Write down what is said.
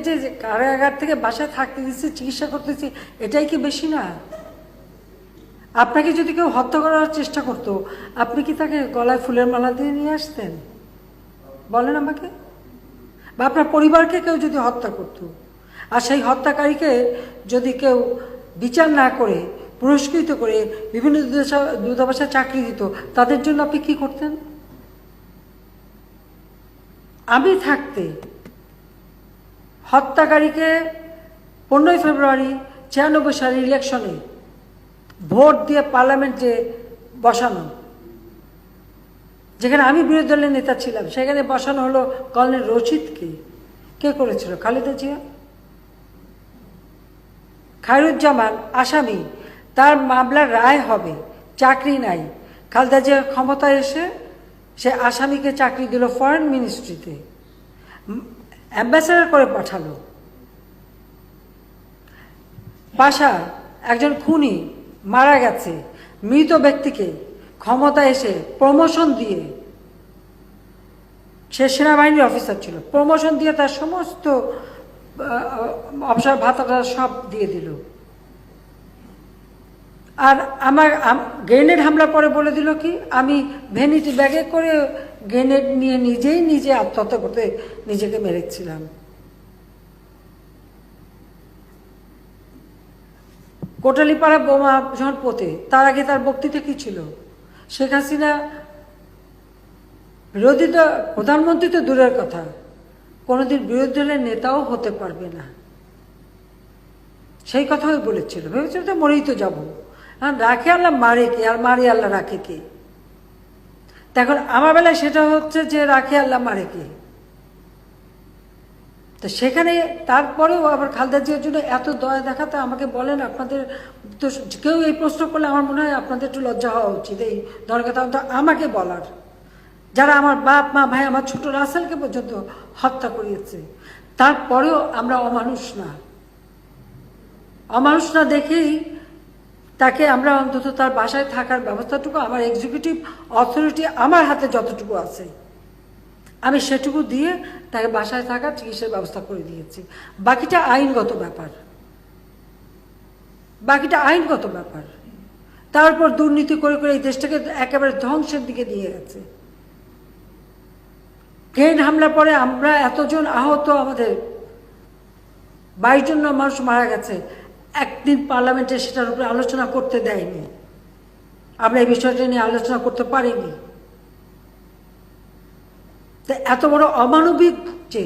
যে কারাগার থেকে বাসায় থাকতে দিচ্ছে, চিকিৎসা করতেছি, এটাই কি বেশি না? আপনাকে যদি কেউ হত্যা করার চেষ্টা করতো, আপনি কি তাকে গলায় ফুলের মালা দিয়ে নিয়ে আসতেন? বলেন আমাকে। বা আপনার পরিবারকে কেউ যদি হত্যা করতো, আর সেই হত্যাকারীকে যদি কেউ বিচার না করে পুরস্কৃত করে বিভিন্ন দূতাবাসে চাকরি দিত, তাদের জন্য আপনি কি করতেন? আমি থাকতে হত্যাকারীকে 15ই ফেব্রুয়ারি 96 সালের ইলেকশনে ভোট দিয়ে পার্লামেন্টে বসানো, যেখানে আমি বিরোধী দলের নেতা ছিলাম, সেখানে বসানো হলো কর্নেল রশিদকে। কে করেছিল? খালেদা জিয়া। খায়রুজ্জামান আসামি, তার মামলার রায় হবে, চাকরি নাই। খালেদা জিয়া ক্ষমতায় এসে সে আসামিকে চাকরি দিল ফরেন মিনিস্ট্রিতে, অ্যাম্বাসেডর করে পাঠালো। পাশা একজন খুনি মারা গেছে, মৃত ব্যক্তিকে ক্ষমতা এসে প্রমোশন দিয়ে, সে সেনাবাহিনীর অফিসার ছিল, প্রমোশন দিয়ে তার সমস্ত অবসর ভাতাটা সব দিয়ে দিল। আর আমার গ্রেনেড হামলা পরে বলে দিল কি, আমি ভ্যানিটি ব্যাগে করে গ্রেনেড নিয়ে নিজে আত্মহত্যা করতে নিজেকে মেরেছিলাম। কোটালীপাড়া বোমা যখন পোতে, তার আগে তার বক্তৃতা কি ছিল? শেখ হাসিনা বিরোধী প্রধানমন্ত্রী তো দূরের কথা, কোনোদিন বিরোধী দলের নেতাও হতে পারবে না, সেই কথাই বলেছিল। ভেবেছিল তো মরেই তো যাবো, রাখে আল্লাহ মারে কে, আর মারে আল্লাহ রাখে কে? এখন আমার বেলায় সেটা হচ্ছে যে রাখে আল্লাহ মারে কে। তো সেখানে তারপরেও আবার খালেদা জিয়ার জন্য এত দয়া দেখাতে আমাকে বলেন, আপনাদের তো কেউ এই প্রশ্ন করলে আমার মনে হয় আপনাদের একটু লজ্জা হওয়া উচিত এই ধরনের কথা আমাকে বলার, যারা আমার বাপ মা ভাই আমার ছোট রাসেলকে পর্যন্ত হত্যা করিয়েছে। তারপরেও আমরা অমানুষ না দেখেই তাকে আমরা অন্তত তার বাসায় থাকার ব্যবস্থাটুকু, আমার এক্সিকিউটিভ অথরিটি আমার হাতে যতটুকু আছে আমি সেটুকু দিয়ে তাকে বাসায় থাকার চিকিৎসার ব্যবস্থা করে দিয়েছি। বাকিটা আইনগত ব্যাপার। তারপর দুর্নীতি করে করে এই দেশটাকে একেবারে ধ্বংসের দিকে নিয়ে গেছে। ট্রেন হামলার পরে আমরা এতজন আহত, আমাদের 22 জন মানুষ মারা গেছে, একদিন পার্লামেন্টে সেটার উপরে আলোচনা করতে দেয়নি। আমরা এই বিষয়টা নিয়ে আলোচনা করতে পারিনি। এত বড় অমানবিক যে